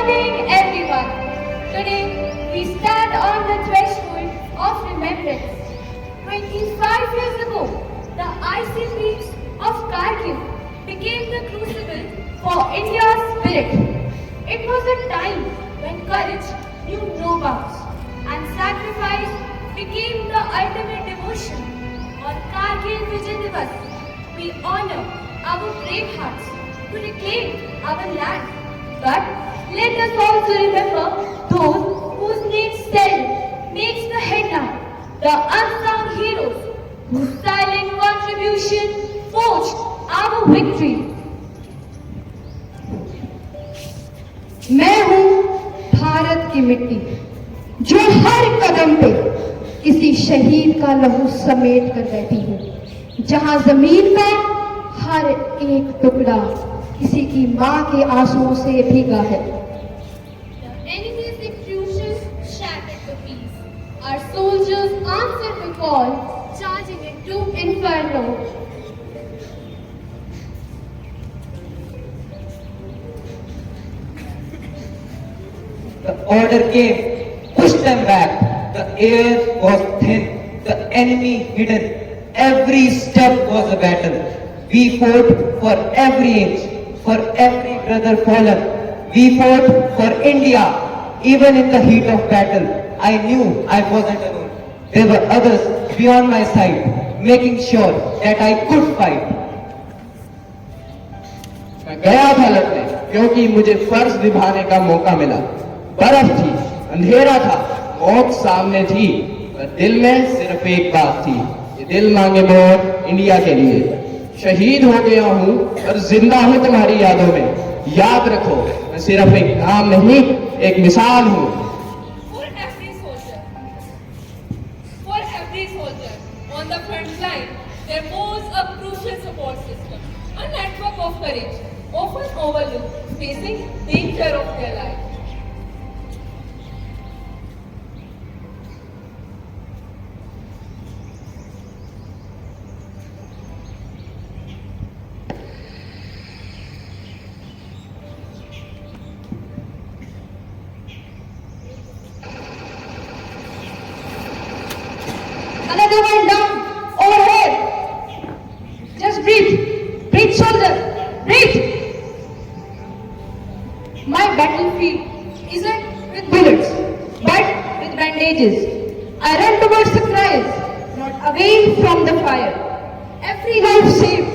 morning, everyone. Today, we stand on the threshold of remembrance. 25 years ago, the icy peaks of Kargil became the crucible for India's spirit. It was a time when courage knew no bounds and sacrifice became the ultimate devotion. On Kargil Vijay Divas, we honor our brave hearts to reclaim our land. But let us also remember those whose names seldom makes the headline, the unsung heroes whose silent contribution forged our victory. मैं हूँ भारत की मिट्टी जो हर कदम पे किसी शहीद का लहू समेट कर बैठी हूँ। जहाँ जमीन का हर एक टुकड़ा किसी की माँ के आंसुओं से भीगा है। The enemy's intrusion shattered the peace. Our soldiers answered the call, charging into inferno. The order came, push them back. The air was thin, the enemy hidden. Every step was a battle. We fought for every inch, for every brother fallen. We fought for India, even in the heat of battle. I knew I wasn't alone. There were others beyond my sight, making sure that I could fight. मैं गया था लड़ने क्योंकि मुझे फर्ज निभाने का मौका मिला। बर्फ थी, अंधेरा था, मौत सामने थी, पर दिल में सिर्फ एक बात थी, ये दिल मांगे मोर इंडिया के लिए। शहीद हो गया हूँ और जिंदा हूँ तुम्हारी यादों में। याद रखो, मैं सिर्फ एक नाम नहीं, एक मिसाल हूँ। For every soldier on the front line, there was a crucial support system, a network of courage, often overlooked, facing danger of their life. Another one down, overhead. Just breathe, breathe soldier, breathe. My battlefield isn't with bullets, but with bandages. I run towards the cries, not away from the fire. Every life saved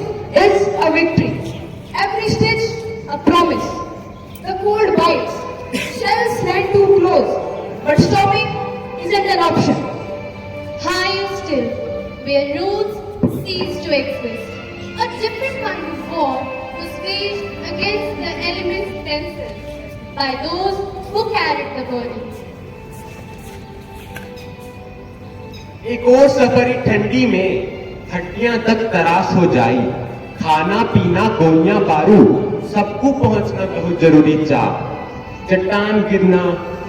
is a victory. Every stitch a promise. The cold bites, shells stand too close, but stopping isn't an option. High and still, where roads cease to exist. A different kind of war was waged against the elements themselves by those who carried the burden. एक और सफरी ठंडी में हड्डियां तक तराश हो जाई। खाना पीना गोलियां बारूद सबको पहुंचना बहुत जरूरी था। चट्टान गिरना,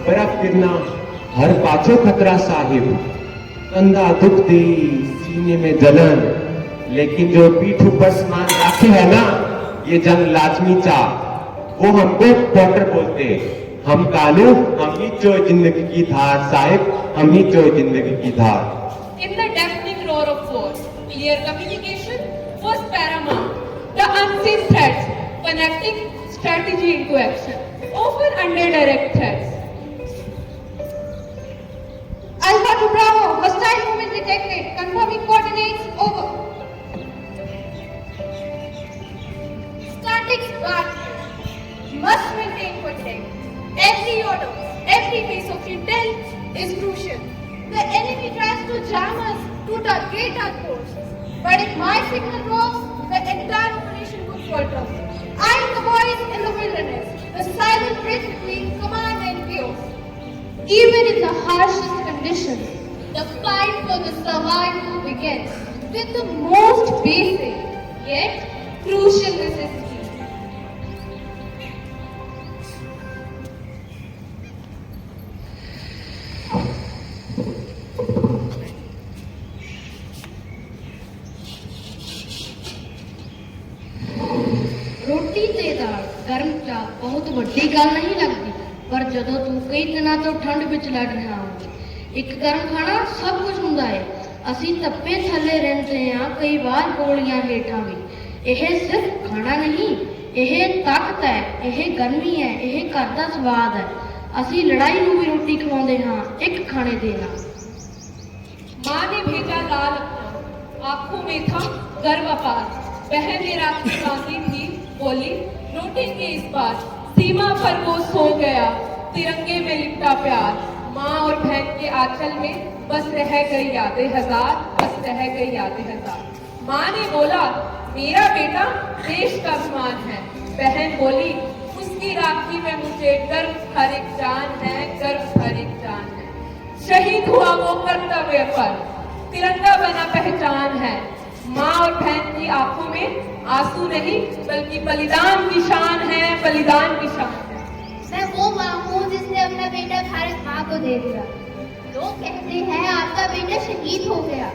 बर्फ गिरना, हर पाछो खतरा साहिब। कंधा दुख दे, सीने में जलन, लेकिन जो पीठ ऊपर समान रखे है ना, ये जंग लाजमी चा। वो हमको पॉटर बोलते, हम कानू, हम ही जो जिंदगी की धार साहिब, हम ही जो जिंदगी की धार। In the deafening roar of war, clear communication was paramount. The unseen threats connecting strategy into action, often under direct threats. Alpha to Bravo, hostile movement detected, confirming coordinates over. Statics battle must maintain contact. Every order, every piece of intel is crucial. The enemy tries to jam us to target our course, but if my signal goes, the entire operation would falter. I am the voice in the wilderness, the silent bridge between command and chaos. Even in the harshest conditions, the fight for the survival begins with the most basic yet crucial necessity. रोटी ते दाल गर्म चाह बहुत वड्डी गल नहीं लगती। ਪਰ ਜਦੋਂ ਤੂੰ ਕਈ ਦਿਨਾਂ ਤੋਂ ਠੰਡ ਵਿੱਚ ਲੜ ਰਿਹਾ ਹੋਵੇ। ਇੱਕ ਗਰਮ ਖਾਣਾ ਸਭ ਕੁਝ ਹੁੰਦਾ ਹੈ। ਅਸੀਂ ਤੱਪੇ ਥੱਲੇ ਰਹਿੰਦੇ ਹਾਂ, ਕਈ ਵਾਰ ਗੋਲੀਆਂ ਹੇਠਾਂ ਵੀ। ਇਹ ਸਿਰਫ ਖਾਣਾ ਨਹੀਂ, ਇਹ ਤਾਕਤ ਹੈ, ਇਹ ਗਰਮੀ ਹੈ, ਇਹ ਘਰ ਦਾ ਸਵਾਦ ਹੈ। ਅਸੀਂ ਲੜਾਈ ਨੂੰ ਵੀ ਰੋਟੀ ਖਵਾਉਂਦੇ ਹਾਂ ਇੱਕ ਖਾਣੇ ਦੇ ਨਾਲ। माँ ने भेजा लाल अपना, आंखों में था गर्व अपार। बहन ने राखी बांधी थी, बोली लौटेंगे इस बार। सीमा पर वो सो गया, तिरंगे में लिपटा प्यार। माँ और बहन के आंचल में बस रह गई यादें हजार, बस रह गई यादें हजार। माँ ने बोला मेरा बेटा देश का अभिमान है। बहन बोली उसकी राखी में मुझे गर्व हर एक जान है, गर्व हर एक जान है। शहीद हुआ वो कर्तव्य पर, तिरंगा बना पहचान है। माँ और बहन की आंखों में आंसू नहीं बल्कि बलिदान की शान है, बलिदान की शान है। मैं वो माँ हूँ जिसने अपना बेटा भारत माँ को दे दिया। लोग कहते हैं आपका बेटा शहीद हो गया,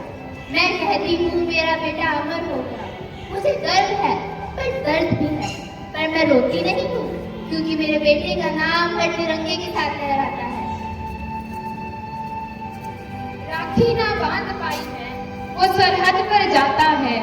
मैं कहती हूँ मेरा बेटा अमर हो गया। मुझे गर्व है पर दर्द भी है, पर मैं रोती नहीं हूँ क्योंकि मेरे बेटे का नाम हर तिरंगे के साथ लहराता है। राखी ना बांध पाई है, वो सरहद पर जाता है।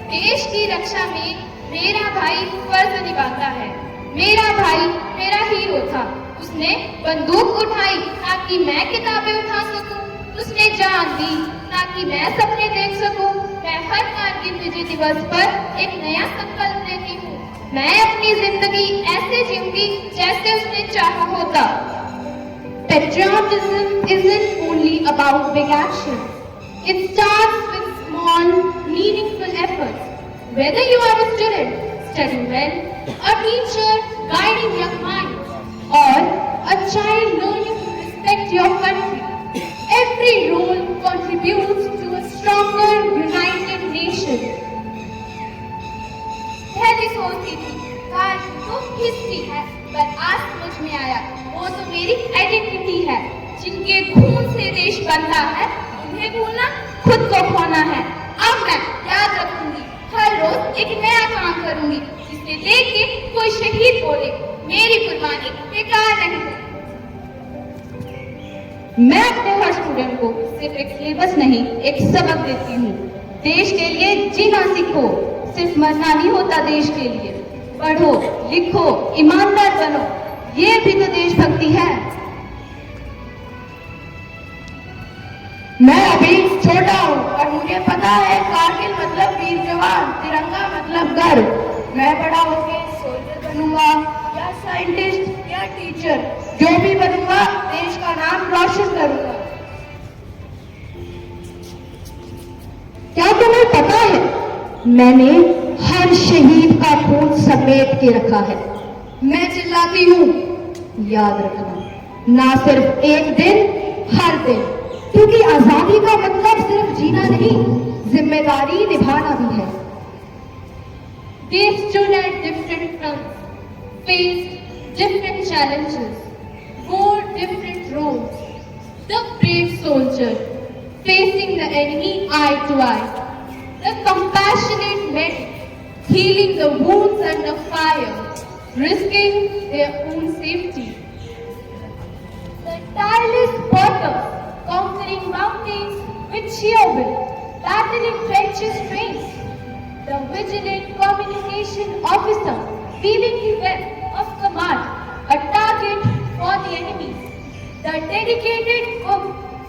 देश की रक्षा में मेरा भाई फर्ज निभाता है। मेरा भाई मेरा हीरो था, उसने बंदूक उठाई ताकि मैं किताबें उठा सकूं। उसने जान दी ताकि मैं सपने देख सकूं। मैं हर कारगिल विजय दिवस पर एक नया संकल्प लेती हूँ। मैं अपनी जिंदगी ऐसे जीऊंगी जैसे उसने चाहा होता। Patriotism isn't only about big action. It starts with small, meaningful efforts. Whether you are a student studying well, a teacher guiding young minds, or a child learning to respect your country, every role contributes to a stronger, united nation. पहले सोचती थी कारगिल तो history है, पर आज समझ में आया वो तो मेरी आइडेंटिटी है। जिनके खून से देश बनता है उन्हें भूलना खुद को खोना है। अब मैं याद रखूंगी, हर रोज एक नया काम करूंगी जिससे देख के कोई शहीद बोले मेरी कुर्बानी बेकार नहीं। मैं अपने हर स्टूडेंट को सिर्फ एक सिलेबस नहीं, एक सबक देती हूँ। देश के लिए जीना सीखो, सिर्फ मरना नहीं होता देश के लिए। पढ़ो, लिखो, ईमानदार बनो, ये भी तो देशभक्ति है। मैं अभी छोटा हूँ और मुझे पता है कारगिल मतलब वीर जवान, तिरंगा मतलब गर्व। मैं बड़ा होकर सोल्जर बनूंगा या साइंटिस्ट या टीचर, जो भी बनूंगा देश का नाम रोशन करूंगा। क्या तुम्हें पता है मैंने हर शहीद का खून समेट के रखा है। मैं चिल्लाती हूँ, याद रखना, ना सिर्फ एक दिन, हर दिन, क्योंकि आजादी का मतलब सिर्फ जीना नहीं, जिम्मेदारी निभाना भी है। They stood at different fronts, faced different challenges, wore different roles. The brave soldier facing the enemy eye to eye, the compassionate medic healing the wounds under fire, risking their own safety. The tireless porters conquering mountains with sheer will, battling treacherous trains. The vigilant communication officer weaving the web of command, a target for the enemy. The dedicated cook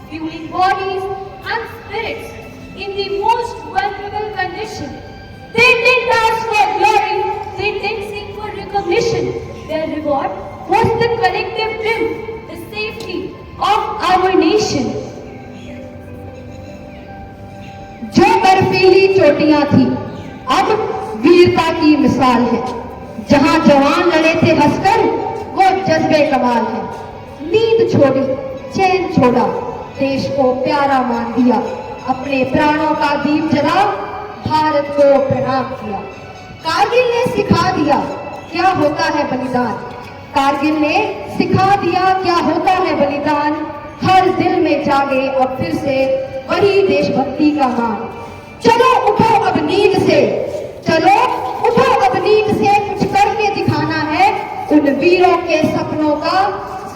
fueling bodies and spirits in the most vulnerable condition. They didn't ask for glory, they didn't seek for recognition. Their reward was the collective triumph, the safety of our nation. जो बर्फीली चोटियां थी अब वीरता की मिसाल है। जहां जवान लड़े थे हंसकर वो जज्बे कमाल है। नींद छोड़ी, चैन छोड़ा, देश को प्यारा मान दिया, अपने प्राणों का दीप जला भारत को प्रणाम किया। कारगिल ने सिखा दिया क्या होता है बलिदान, कारगिल ने सिखा दिया क्या होता है बलिदान। हर दिल में जागे अब फिर से वही देशभक्ति का मान। चलो उठो अब नींद से, चलो उठो अब नींद से, कुछ करके दिखाना है उन वीरों के सपनों का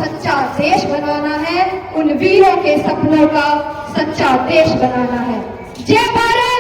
सच्चा देश बनाना है, उन वीरों के सपनों का सच्चा देश बनाना है। जय भारत।